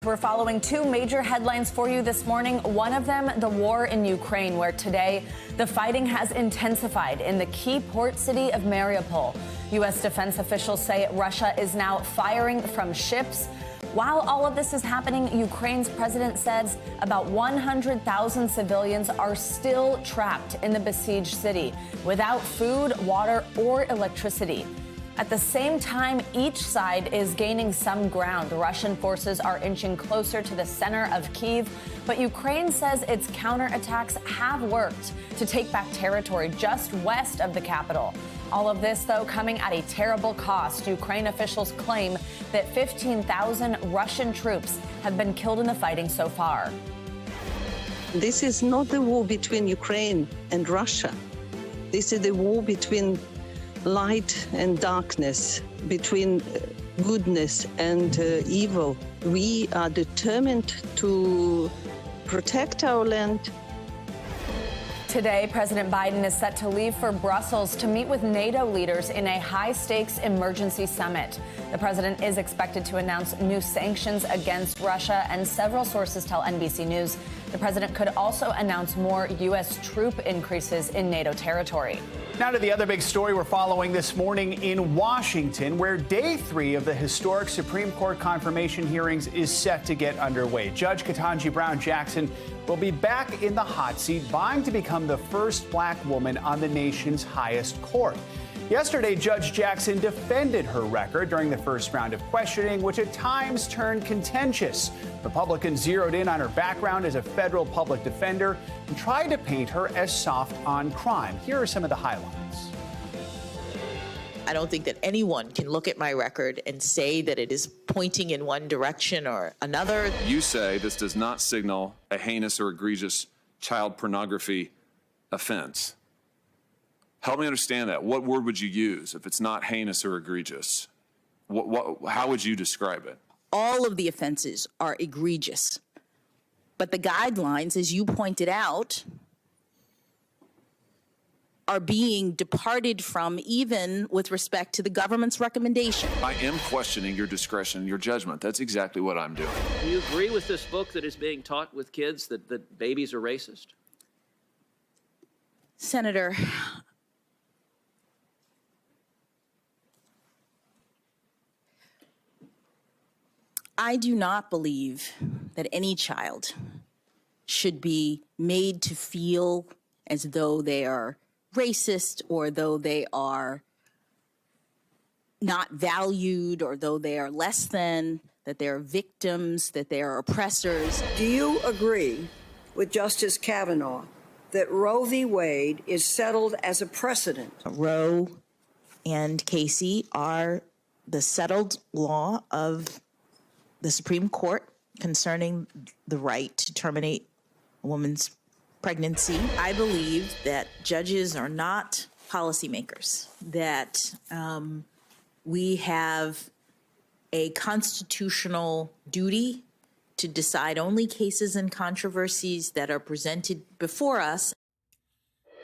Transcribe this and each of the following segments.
We're following two major headlines for you this morning. One of them, the war in Ukraine, where today the fighting has intensified in the key port city of Mariupol. U.S. defense officials say Russia is now firing from ships. While all of this is happening, Ukraine's president says about 100,000 civilians are still trapped in the besieged city without food, water, or electricity. At the same time, each side is gaining some ground. Russian forces are inching closer to the center of Kyiv, but Ukraine says its counterattacks have worked to take back territory just west of the capital. All of this, though, coming at a terrible cost. Ukraine officials claim that 15,000 Russian troops have been killed in the fighting so far. This is not the war between Ukraine and Russia. This is the war between light and darkness, between goodness and evil. We are determined to protect our land. Today, President Biden is set to leave for Brussels to meet with NATO leaders in a high-stakes emergency summit. The president is expected to announce new sanctions against Russia, and several sources tell NBC News the president could also announce more U.S. troop increases in NATO territory. Now to the other big story we're following this morning in Washington, where day 3 of the historic Supreme Court confirmation hearings is set to get underway. Judge Ketanji Brown Jackson will be back in the hot seat, vying to become the first black woman on the nation's highest court. Yesterday, Judge Jackson defended her record during the first round of questioning, which at times turned contentious. Republicans zeroed in on her background as a federal public defender and tried to paint her as soft on crime. Here are some of the highlights. I don't think that anyone can look at my record and say that it is pointing in one direction or another. You say this does not signal a heinous or egregious child pornography offense. Help me understand that. What word would you use if it's not heinous or egregious? How would you describe it? All of the offenses are egregious. But the guidelines, as you pointed out, are being departed from, even with respect to the government's recommendation. I am questioning your discretion, your judgment. That's exactly what I'm doing. Do you agree with this book that is being taught with kids that babies are racist? Senator, I do not believe that any child should be made to feel as though they are racist, or though they are not valued, or though they are less than, that they are victims, that they are oppressors. Do you agree with Justice Kavanaugh that Roe v. Wade is settled as a precedent? Roe and Casey are the settled law of the Supreme Court concerning the right to terminate a woman's pregnancy. I believe that judges are not policymakers, that we have a constitutional duty to decide only cases and controversies that are presented before us.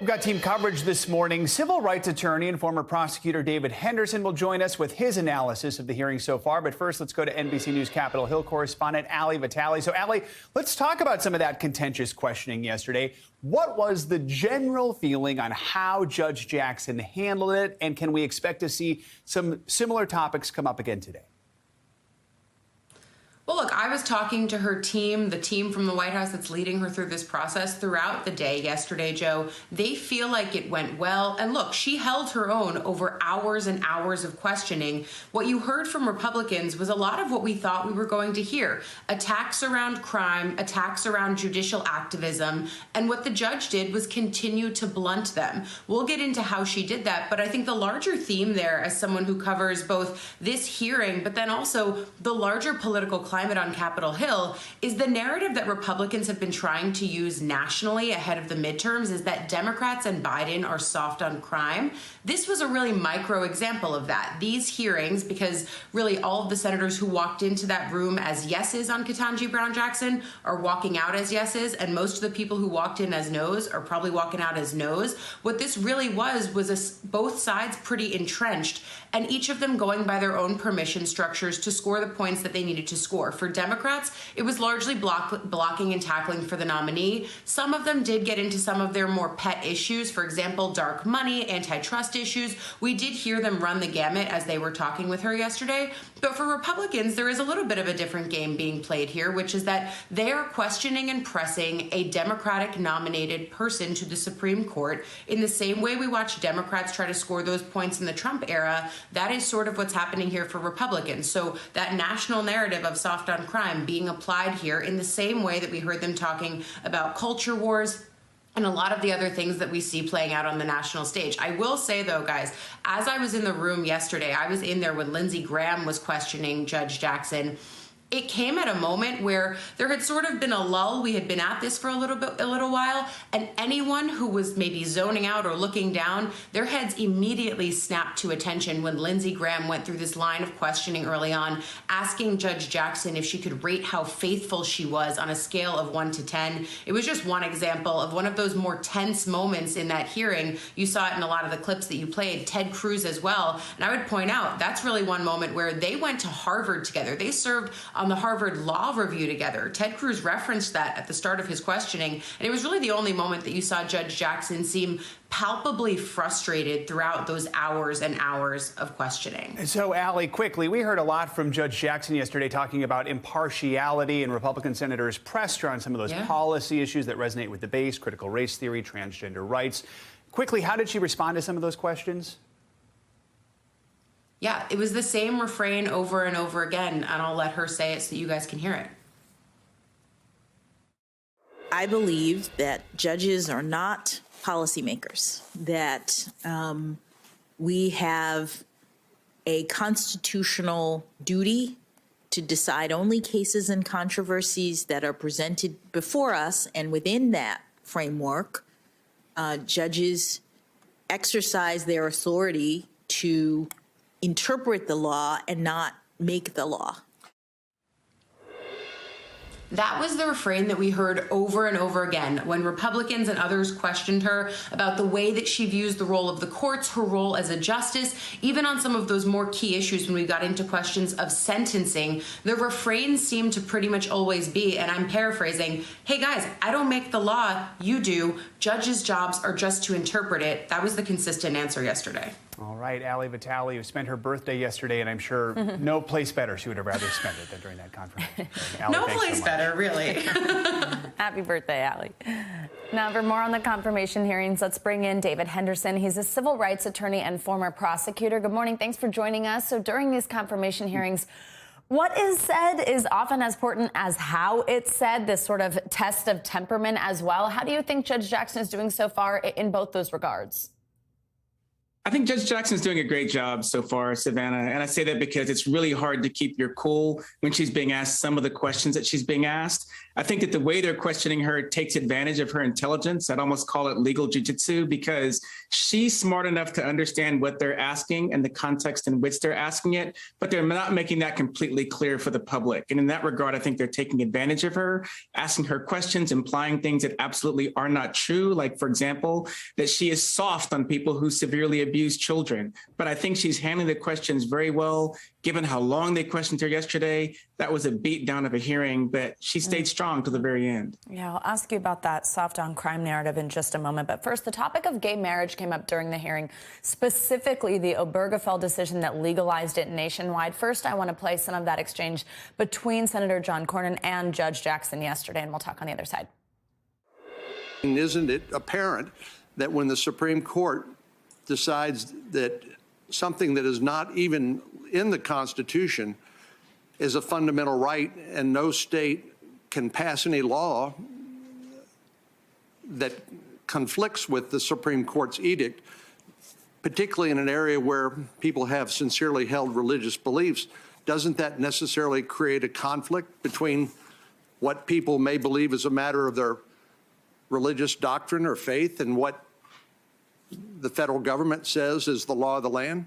We've got team coverage this morning. Civil rights attorney and former prosecutor David Henderson will join us with his analysis of the hearing so far. But first, let's go to NBC News Capitol Hill correspondent Ali Vitale. So, Ali, let's talk about some of that contentious questioning yesterday. What was the general feeling on how Judge Jackson handled it? And can we expect to see some similar topics come up again today? Well, look, I was talking to her team, the team from the White House that's leading her through this process throughout the day yesterday, Joe. They feel like it went well. And look, she held her own over hours and hours of questioning. What you heard from Republicans was a lot of what we thought we were going to hear. Attacks around crime, attacks around judicial activism. And what the judge did was continue to blunt them. We'll get into how she did that. But I think the larger theme there, as someone who covers both this hearing, but then also the larger political climate on Capitol Hill, is the narrative that Republicans have been trying to use nationally ahead of the midterms is that Democrats and Biden are soft on crime. This was a really micro example of that. These hearings, because really all of the senators who walked into that room as yeses on Ketanji Brown Jackson are walking out as yeses, and most of the people who walked in as noes are probably walking out as noes. What this really was both sides pretty entrenched, and each of them going by their own permission structures to score the points that they needed to score. for. For Democrats, it was largely blocking and tackling for the nominee. Some of them did get into some of their more pet issues, for example, dark money, antitrust issues. We did hear them run the gamut as they were talking with her yesterday. But for Republicans, there is a little bit of a different game being played here, which is that they are questioning and pressing a Democratic-nominated person to the Supreme Court in the same way we watch Democrats try to score those points in the Trump era. That is sort of what's happening here for Republicans. So that national narrative of soft on crime being applied here in the same way that we heard them talking about culture wars and a lot of the other things that we see playing out on the national stage. I will say, though, guys, as I was in the room yesterday, I was in there when Lindsey Graham was questioning Judge Jackson. It came at a moment where there had sort of been a lull. We had been at this for a little while, and anyone who was maybe zoning out or looking down, their heads immediately snapped to attention when Lindsey Graham went through this line of questioning early on, asking Judge Jackson if she could rate how faithful she was on a scale of 1 to 10. It was just one example of one of those more tense moments in that hearing. You saw it in a lot of the clips that you played, Ted Cruz as well. And I would point out, that's really one moment where they went to Harvard together. They served on the Harvard Law Review together. Ted Cruz referenced that at the start of his questioning, and it was really the only moment that you saw Judge Jackson seem palpably frustrated throughout those hours and hours of questioning. And so, Allie, quickly, we heard a lot from Judge Jackson yesterday talking about impartiality, and Republican senators pressed her on some of those policy issues that resonate with the base, critical race theory, transgender rights. Quickly, how did she respond to some of those questions? Yeah, it was the same refrain over and over again, and I'll let her say it so you guys can hear it. I believe that judges are not policymakers, that we have a constitutional duty to decide only cases and controversies that are presented before us, and within that framework, judges exercise their authority to interpret the law and not make the law. That was the refrain that we heard over and over again when Republicans and others questioned her about the way that she views the role of the courts, her role as a justice, even on some of those more key issues when we got into questions of sentencing. The refrain seemed to pretty much always be, and I'm paraphrasing, hey guys, I don't make the law, you do. Judges' jobs are just to interpret it. That was the consistent answer yesterday. All right, Allie Vitale, who spent her birthday yesterday, and I'm sure no place better she would have rather spent it than during that conference. Allie, no place better, really. Happy birthday, Allie. Now, for more on the confirmation hearings, let's bring in David Henderson. He's a civil rights attorney and former prosecutor. Good morning. Thanks for joining us. So during these confirmation hearings, what is said is often as important as how it's said, this sort of test of temperament as well. How do you think Judge Jackson is doing so far in both those regards? I think Judge Jackson's doing a great job so far, Savannah. And I say that because it's really hard to keep your cool when she's being asked some of the questions that she's being asked. I think that the way they're questioning her takes advantage of her intelligence. I'd almost call it legal jujitsu, because she's smart enough to understand what they're asking and the context in which they're asking it, but they're not making that completely clear for the public. And in that regard, I think they're taking advantage of her, asking her questions, implying things that absolutely are not true. Like, for example, that she is soft on people who severely abuse children. But I think she's handling the questions very well, given how long they questioned her yesterday. That was a beat down of a hearing, but she stayed strong to the very end. Yeah, I'll ask you about that soft on crime narrative in just a moment. But first, the topic of gay marriage came up during the hearing, specifically the Obergefell decision that legalized it nationwide. First, I want to play some of that exchange between Senator John Cornyn and Judge Jackson yesterday, and we'll talk on the other side. Isn't it apparent that when the Supreme Court decides that something that is not even in the Constitution is a fundamental right, and no state can pass any law that conflicts with the Supreme Court's edict, particularly in an area where people have sincerely held religious beliefs, doesn't that necessarily create a conflict between what people may believe is a matter of their religious doctrine or faith and what the federal government says is the law of the land?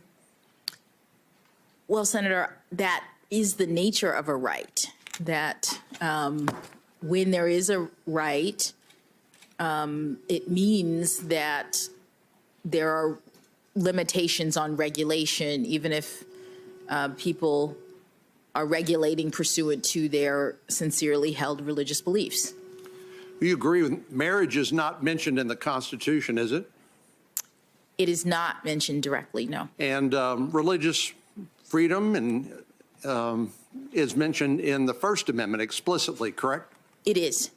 Well, Senator, that is the nature of a right, that when there is a right, it means that there are limitations on regulation, even if people are regulating pursuant to their sincerely held religious beliefs. You agree with marriage is not mentioned in the Constitution, is it? It is not mentioned directly, no. And religious freedom and is mentioned in the First Amendment explicitly, correct? It is.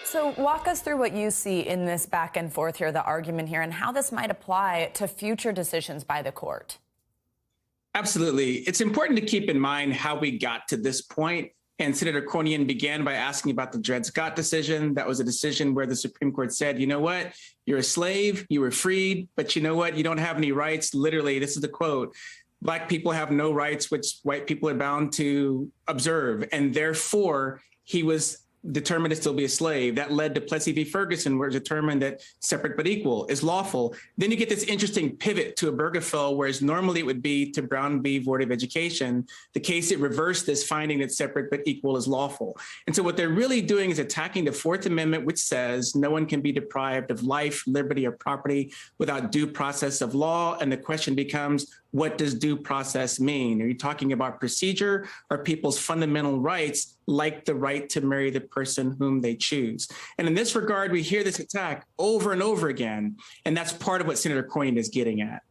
So walk us through what you see in this back and forth here, the argument here, and how this might apply to future decisions by the court. Absolutely. It's important to keep in mind how we got to this point. And Senator Cornyn began by asking about the Dred Scott decision. That was a decision where the Supreme Court said, you know what, you're a slave, you were freed, but you know what, you don't have any rights. Literally, this is the quote, Black people have no rights, which white people are bound to observe. And therefore, he was determined to still be a slave. That led to Plessy v. Ferguson, where it determined that separate but equal is lawful. Then you get this interesting pivot to Obergefell, whereas normally it would be to Brown v. Board of Education. The case, it reversed this finding that separate but equal is lawful. And so what they're really doing is attacking the Fourth Amendment, which says no one can be deprived of life, liberty, or property without due process of law. And the question becomes, what does due process mean? Are you talking about procedure or people's fundamental rights, like the right to marry the person whom they choose? And in this regard, we hear this attack over and over again. And that's part of what Senator Cornyn is getting at.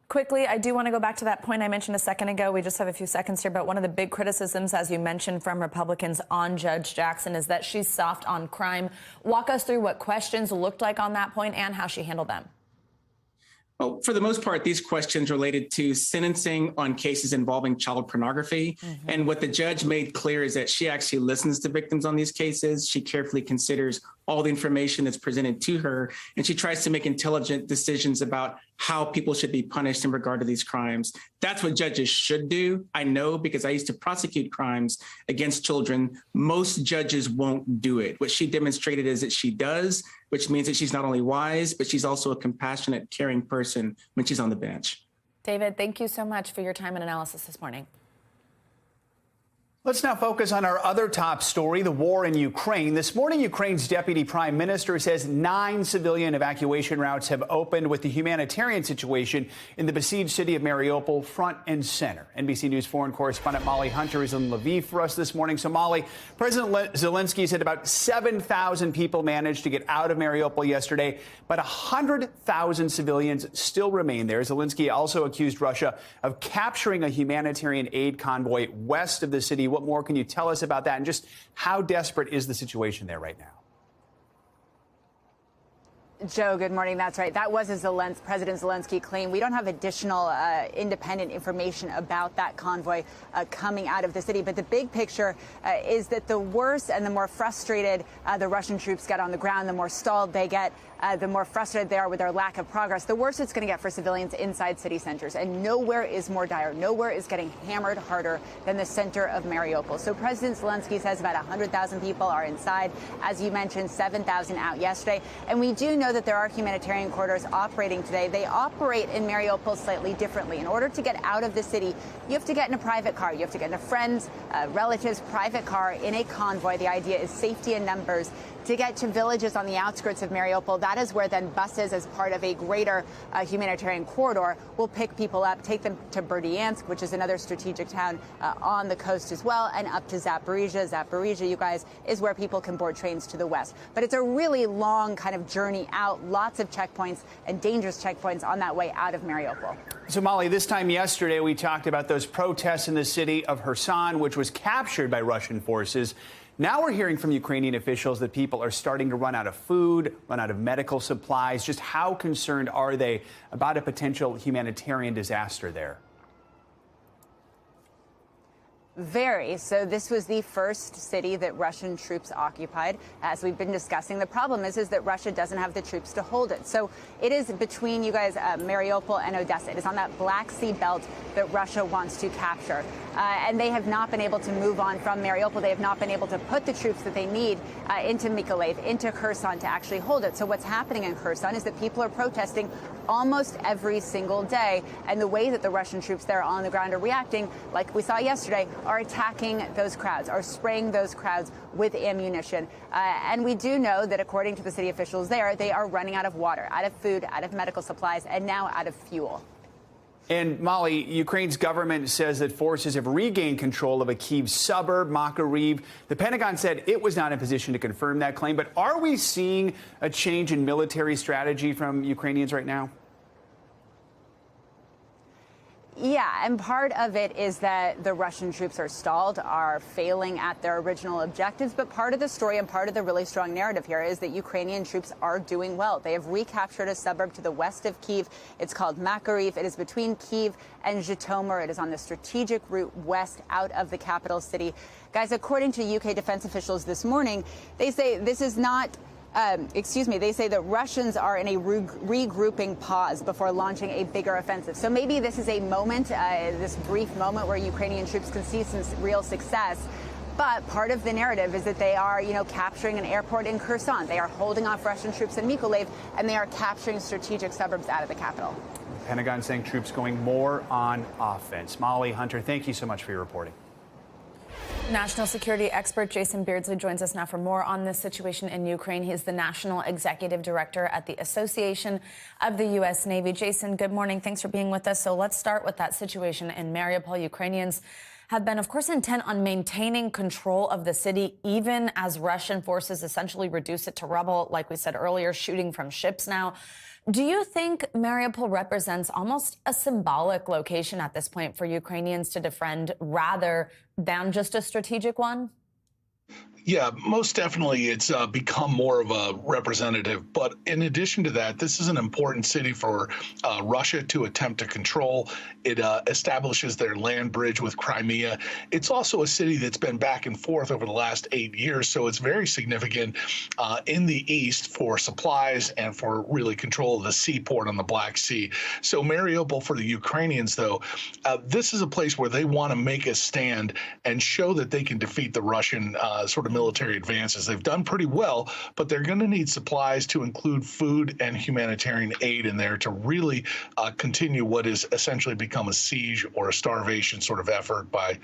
Quickly, I do want to go back to that point I mentioned a second ago. We just have a few seconds here, but one of the big criticisms, as you mentioned, from Republicans on Judge Jackson is that she's soft on crime. Walk us through what questions looked like on that point and how she handled them. Well, for the most part, these questions related to sentencing on cases involving child pornography. Mm-hmm. And what the judge made clear is that she actually listens to victims on these cases. She carefully considers all the information that's presented to her, and she tries to make intelligent decisions about how people should be punished in regard to these crimes. That's what judges should do. I know, because I used to prosecute crimes against children. Most judges won't do it. What she demonstrated is that she does, which means that she's not only wise, but she's also a compassionate, caring person when she's on the bench. David, thank you so much for your time and analysis this morning. Let's now focus on our other top story, the war in Ukraine. This morning, Ukraine's deputy prime minister says 9 civilian evacuation routes have opened, with the humanitarian situation in the besieged city of Mariupol front and center. NBC News foreign correspondent Molly Hunter is in Lviv for us this morning. So, Molly, President Zelensky said about 7,000 people managed to get out of Mariupol yesterday, but 100,000 civilians still remain there. Zelensky also accused Russia of capturing a humanitarian aid convoy west of the city. What more can you tell us about that, and just how desperate is the situation there right now? Joe, good morning. That's right. That was a President Zelensky claim. We don't have additional independent information about that convoy coming out of the city. But the big picture is that the worse and the more frustrated the Russian troops get on the ground, the more stalled they get, the more frustrated they are with their lack of progress, the worse it's going to get for civilians inside city centers. And nowhere is more dire. Nowhere is getting hammered harder than the center of Mariupol. So President Zelensky says about 100,000 people are inside. As you mentioned, 7,000 out yesterday. And we do know that there are humanitarian corridors operating today. They operate in Mariupol slightly differently. In order to get out of the city, you have to get in a private car. You have to get in a friend's, relative's private car in a convoy. The idea is safety in numbers. To get to villages on the outskirts of Mariupol, that is where then buses, as part of a greater humanitarian corridor, will pick people up, take them to Berdyansk, which is another strategic town on the coast as well, and up to Zaporizhia. Zaporizhia, you guys, is where people can board trains to the west. But it's a really long kind of journey out, lots of checkpoints and dangerous checkpoints on that way out of Mariupol. So, Molly, this time yesterday, we talked about those protests in the city of Kherson, which was captured by Russian forces. Now we're hearing from Ukrainian officials that people are starting to run out of food, run out of medical supplies. Just how concerned are they about a potential humanitarian disaster there? Very. So this was the first city that Russian troops occupied. As we've been discussing, the problem is that Russia doesn't have the troops to hold it. So it is between, you guys, Mariupol and Odessa. It is on that Black Sea belt that Russia wants to capture. And they have not been able to move on from Mariupol. They have not been able to put the troops that they need into Mykolaiv, into Kherson, to actually hold it. So what's happening in Kherson is that people are protesting almost every single day. And the way that the Russian troops there on the ground are reacting, like we saw yesterday, are attacking those crowds, are spraying those crowds with ammunition. And we do know that, according to the city officials there, they are running out of water, out of food, out of medical supplies, and now out of fuel. And Molly, Ukraine's government says that forces have regained control of a Kyiv suburb, Makariv. The Pentagon said it was not in position to confirm that claim. But are we seeing a change in military strategy from Ukrainians right now? Yeah, and part of it is that the Russian troops are stalled, are failing at their original objectives. But part of the story and part of the really strong narrative here is that Ukrainian troops are doing well. They have recaptured a suburb to the west of Kyiv. It's called Makariv. It is between Kyiv and Zhytomyr. It is on the strategic route west out of the capital city. Guys, according to UK defense officials this morning, they say this is not... they say that Russians are in a regrouping pause before launching a bigger offensive. So maybe this is a moment, this brief moment where Ukrainian troops can see some real success. But part of the narrative is that they are, capturing an airport in Kherson. They are holding off Russian troops in Mykolaiv, and they are capturing strategic suburbs out of the capital. Pentagon saying troops going more on offense. Molly, Hunter, thank you so much for your reporting. National security expert Jason Beardsley joins us now for more on this situation in Ukraine. He's the National Executive Director at the Association of the U.S. Navy. Jason, good morning. Thanks for being with us. So let's start with that situation in Mariupol. Ukrainians have been, of course, intent on maintaining control of the city, even as Russian forces essentially reduce it to rubble, like we said earlier, shooting from ships now. Do you think Mariupol represents almost a symbolic location at this point for Ukrainians to defend rather than just a strategic one? Yeah, most definitely it's become more of a representative. But in addition to that, this is an important city for Russia to attempt to control. It establishes their land bridge with Crimea. It's also a city that's been back and forth over the last 8 years. So it's very significant in the east for supplies and for really control of the seaport on the Black Sea. So Mariupol for the Ukrainians, though, this is a place where they want to make a stand and show that they can defeat the Russian sort of military advances. They've done pretty well, but they're going to need supplies to include food and humanitarian aid in there to really continue what is essentially become a siege or a starvation sort of effort by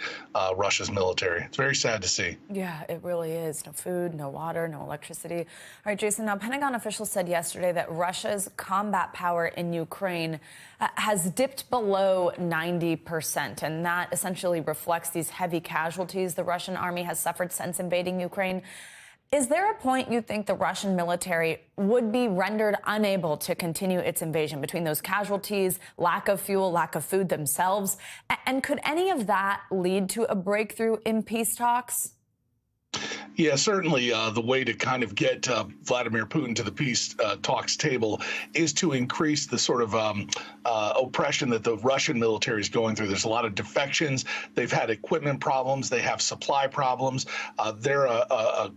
Russia's military. It's very sad to see. Yeah, it really is. No food, no water, no electricity. All right, Jason, now Pentagon officials said yesterday that Russia's combat power in Ukraine has dipped below 90%, and that essentially reflects these heavy casualties the Russian army has suffered since invading Ukraine. Is there a point you think the Russian military would be rendered unable to continue its invasion between those casualties, lack of fuel, lack of food themselves? And could any of that lead to a breakthrough in peace talks? Yeah, certainly the way to kind of get Vladimir Putin to the peace talks table is to increase the sort of oppression that the Russian military is going through. There's a lot of defections. They've had equipment problems. They have supply problems. They're a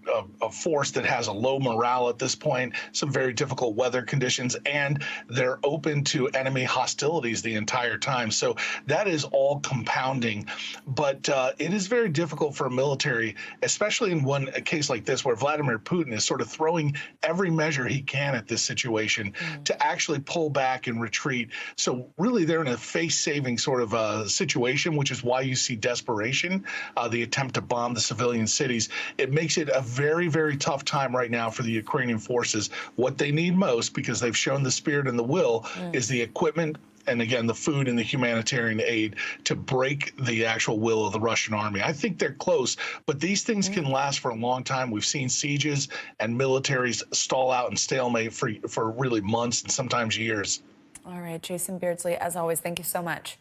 force that has a low morale at this point, some very difficult weather conditions, and they're open to enemy hostilities the entire time. So that is all compounding. But it is very difficult for a military, especially in a case like this where Vladimir Putin is sort of throwing every measure he can at this situation to actually pull back and retreat. So really they're in a face-saving sort of situation, which is why you see desperation, the attempt to bomb the civilian cities. It makes it a very, very tough time right now for the Ukrainian forces. What they need most, because they've shown the spirit and the will, is the equipment, and again, the food and the humanitarian aid to break the actual will of the Russian army. I think they're close, but these things can last for a long time. We've seen sieges and militaries stall out and stalemate for really months and sometimes years. All right, Jason Beardsley, as always, thank you so much.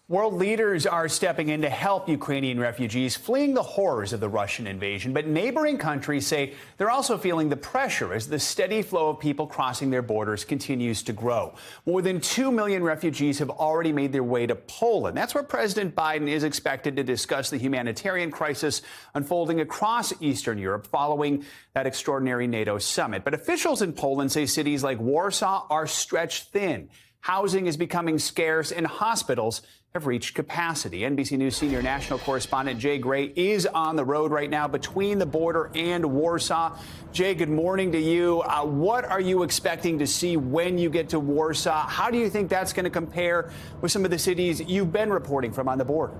World leaders are stepping in to help Ukrainian refugees fleeing the horrors of the Russian invasion. But neighboring countries say they're also feeling the pressure as the steady flow of people crossing their borders continues to grow. More than 2 million refugees have already made their way to Poland. That's where President Biden is expected to discuss the humanitarian crisis unfolding across Eastern Europe following that extraordinary NATO summit. But officials in Poland say cities like Warsaw are stretched thin. Housing is becoming scarce and hospitals have reached capacity. NBC News senior national correspondent Jay Gray is on the road right now between the border and Warsaw. Jay, good morning to you. What are you expecting to see when you get to Warsaw? How do you think that's going to compare with some of the cities you've been reporting from on the border?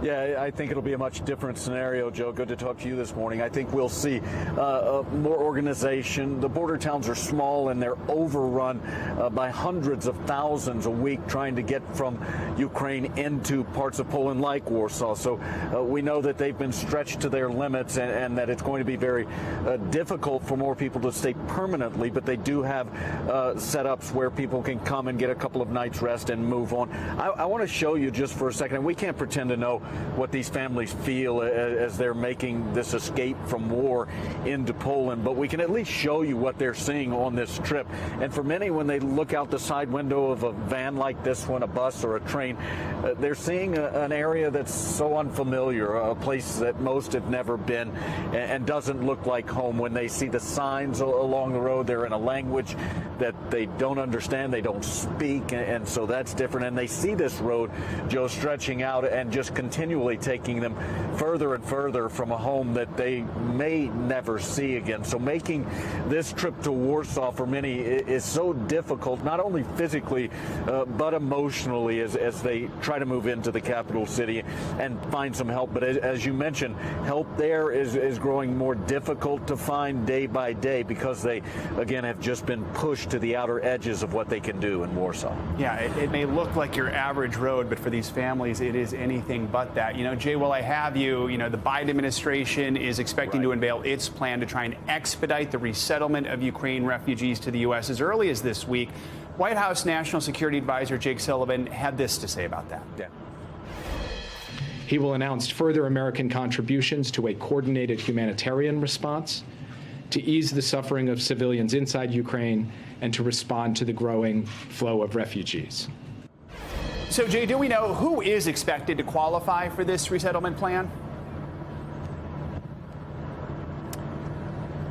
Yeah, I think it'll be a much different scenario, Joe. Good to talk to you this morning. I think we'll see more organization. The border towns are small and they're overrun by hundreds of thousands a week trying to get from Ukraine into parts of Poland like Warsaw. So we know that they've been stretched to their limits and that it's going to be very difficult for more people to stay permanently, but they do have setups where people can come and get a couple of nights rest and move on. I want to show you just for a second, and we can't pretend to know what these families feel as they're making this escape from war into Poland, but we can at least show you what they're seeing on this trip. And for many, when they look out the side window of a van like this one, a bus or a train, they're seeing an area that's so unfamiliar, a place that most have never been and doesn't look like home. When they see the signs along the road, they're in a language that they don't understand, they don't speak, and so that's different. And they see this road, Joe, stretching out and just continually taking them further and further from a home that they may never see again. So making this trip to Warsaw for many is so difficult, not only physically, but emotionally as they try to move into the capital city and find some help. But as you mentioned, help there is growing more difficult to find day by day because they, again, have just been pushed to the outer edges of what they can do in Warsaw. Yeah, it may look like your average road, but for these families, it is anything but that. You know, Jay, while I have you, the Biden administration is expecting to unveil its plan to try and expedite the resettlement of Ukraine refugees to the U.S. as early as this week. White House National Security Advisor Jake Sullivan had this to say about that. Yeah. He will announce further American contributions to a coordinated humanitarian response, to ease the suffering of civilians inside Ukraine, and to respond to the growing flow of refugees. So, Jay, do we know who is expected to qualify for this resettlement plan?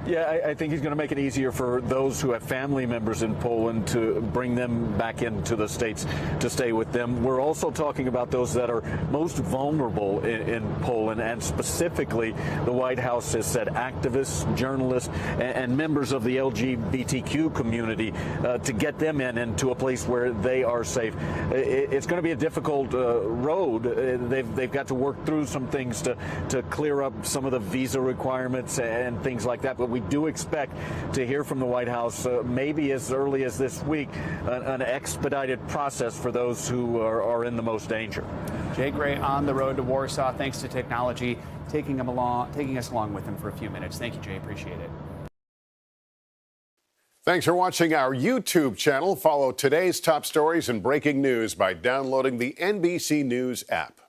Yeah, I think he's going to make it easier for those who have family members in Poland to bring them back into the States to stay with them. We're also talking about those that are most vulnerable in Poland, and specifically, the White House has said activists, journalists, and members of the LGBTQ community to get them into a place where they are safe. It's going to be a difficult road. They've got to work through some things to clear up some of the visa requirements and things like that. But we do expect to hear from the White House maybe as early as this week, an expedited process for those who are in the most danger. Jay Gray on the road to Warsaw, thanks to technology, taking us along with him for a few minutes. Thank you, Jay. Appreciate it. Thanks for watching our YouTube channel. Follow today's top stories and breaking news by downloading the NBC News app.